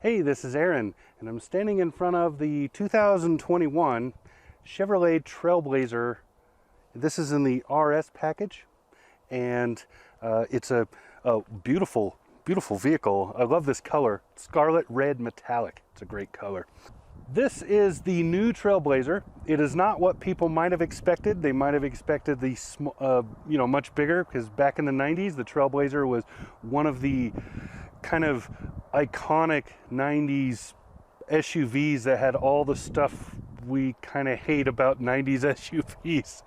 Hey, this is Aaron, and I'm standing in front of the 2021 Chevrolet Trailblazer. This is in the RS package, and it's a beautiful, beautiful vehicle. I love this color, scarlet red metallic. It's a great color. This is the new Trailblazer. It is not what people might have expected. They might have expected the much bigger, because back in the 90s, the Trailblazer was one of the kind of iconic 90s SUVs that had all the stuff we kind of hate about 90s SUVs.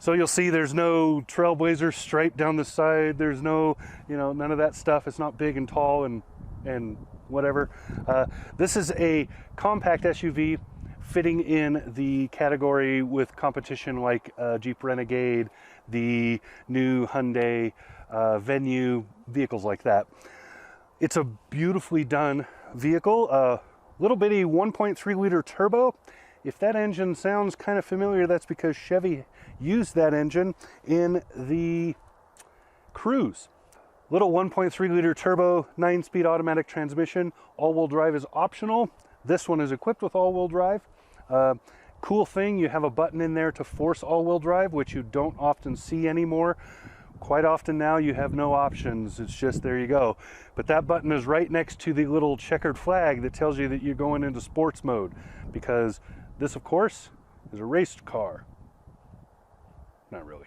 So you'll see there's no Trailblazer stripe down the side. There's no, none of that stuff. It's not big and tall and whatever. This is a compact SUV fitting in the category with competition like Jeep Renegade, the new Hyundai Venue, vehicles like that. It's a beautifully done vehicle, little bitty 1.3 liter turbo. If that engine sounds kind of familiar, that's because Chevy used that engine in the Cruze. Little 1.3 liter turbo, 9-speed automatic transmission. All-wheel drive is optional. This one is equipped with all-wheel drive. Cool thing, you have a button in there to force all-wheel drive, which you don't often see anymore. Quite often now you have no options. It's just, there you go. But that button is right next to the little checkered flag that tells you that you're going into sports mode, because this, of course, is a race car. Not really.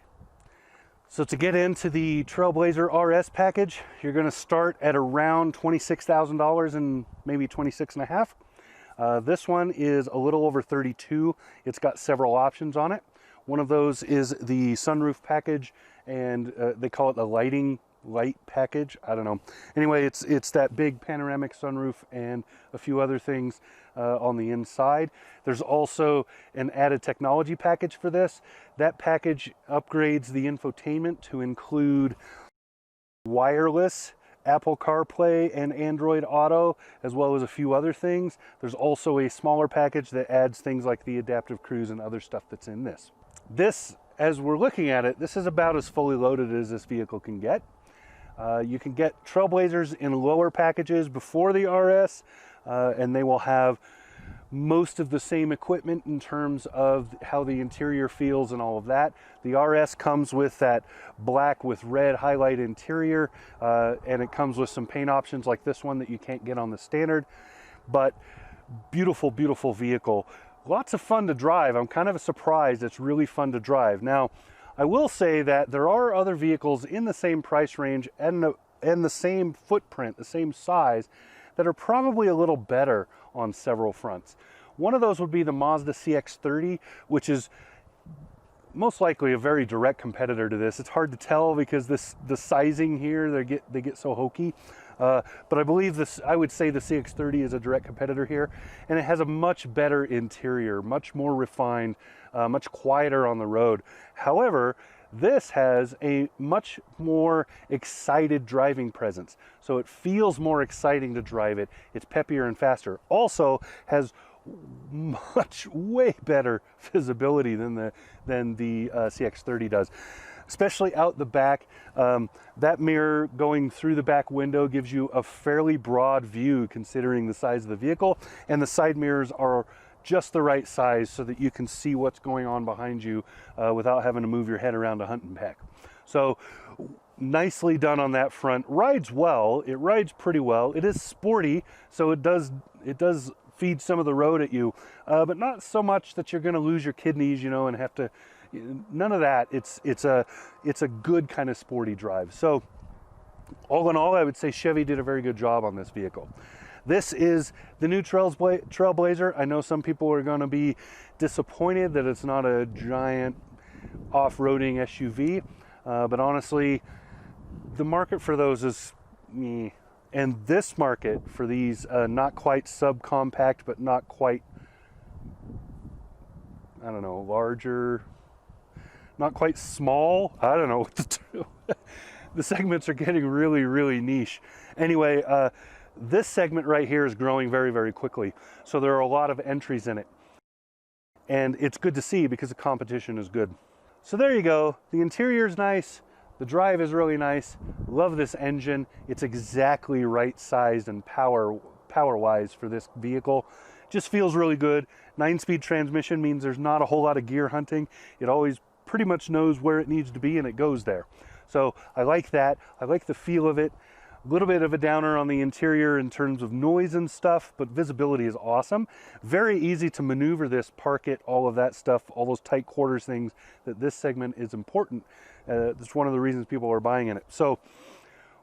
So to get into the Trailblazer RS package, you're going to start at around $26,000 and maybe 26.5. This one is a little over 32. It's got several options on it. One of those is the sunroof package, and they call it the light package. I don't know. Anyway, it's that big panoramic sunroof and a few other things on the inside. There's also an added technology package for this. That package upgrades the infotainment to include wireless Apple CarPlay and Android Auto, as well as a few other things. There's also a smaller package that adds things like the adaptive cruise and other stuff that's in this. This, as we're looking at it, this is about as fully loaded as this vehicle can get. You can get Trailblazers in lower packages before the RS, and they will have most of the same equipment in terms of how the interior feels and all of that. The RS comes with that black with red highlight interior, and it comes with some paint options like this one that you can't get on the standard. But beautiful, beautiful vehicle. Lots of fun to drive. I'm kind of surprised it's really fun to drive. Now, I will say that there are other vehicles in the same price range and the same footprint, the same size, that are probably a little better on several fronts. One of those would be the Mazda CX-30, which is most likely a very direct competitor to this. It's hard to tell because the sizing here, they get so hokey. But I believe I would say the CX-30 is a direct competitor here, and it has a much better interior, much more refined, much quieter on the road. However, this has a much more excited driving presence, so it feels more exciting to drive it. It's peppier and faster. Also has way better visibility than the CX-30 does, especially out the back. That mirror going through the back window gives you a fairly broad view considering the size of the vehicle, and the side mirrors are just the right size so that you can see what's going on behind you without having to move your head around a hunting pack. So nicely done on that front. Rides well. It rides pretty well. It is sporty, so it does feed some of the road at you, but not so much that you're going to lose your kidneys, and have to. None of that. It's a good kind of sporty drive. So all in all, I would say Chevy did a very good job on this vehicle. This is the new Trailblazer. I know some people are going to be disappointed that it's not a giant off-roading SUV, but honestly, the market for those is meh. And this market for these not quite subcompact, but not quite, I don't know, larger, not quite small. I don't know what to do. The segments are getting really, really niche. Anyway, this segment right here is growing very, very quickly. So there are a lot of entries in it. And it's good to see because the competition is good. So there you go. The interior is nice. The drive is really nice. Love this engine. It's exactly right sized and power-wise for this vehicle. Just feels really good. 9-speed transmission means there's not a whole lot of gear hunting. It always pretty much knows where it needs to be and it goes there. So I like that. I like the feel of it. A little bit of a downer on the interior in terms of noise and stuff, but visibility is awesome. Very easy to maneuver this, park it, all of that stuff, all those tight quarters things that this segment is important. That's one of the reasons people are buying in it. So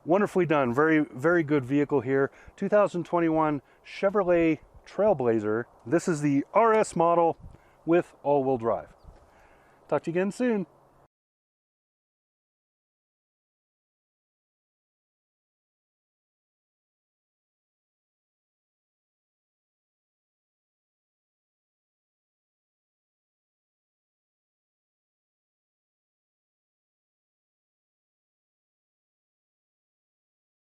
wonderfully done. Very, very good vehicle here. 2021 Chevrolet Trailblazer. This is the RS model with all-wheel drive. Talk to you again soon.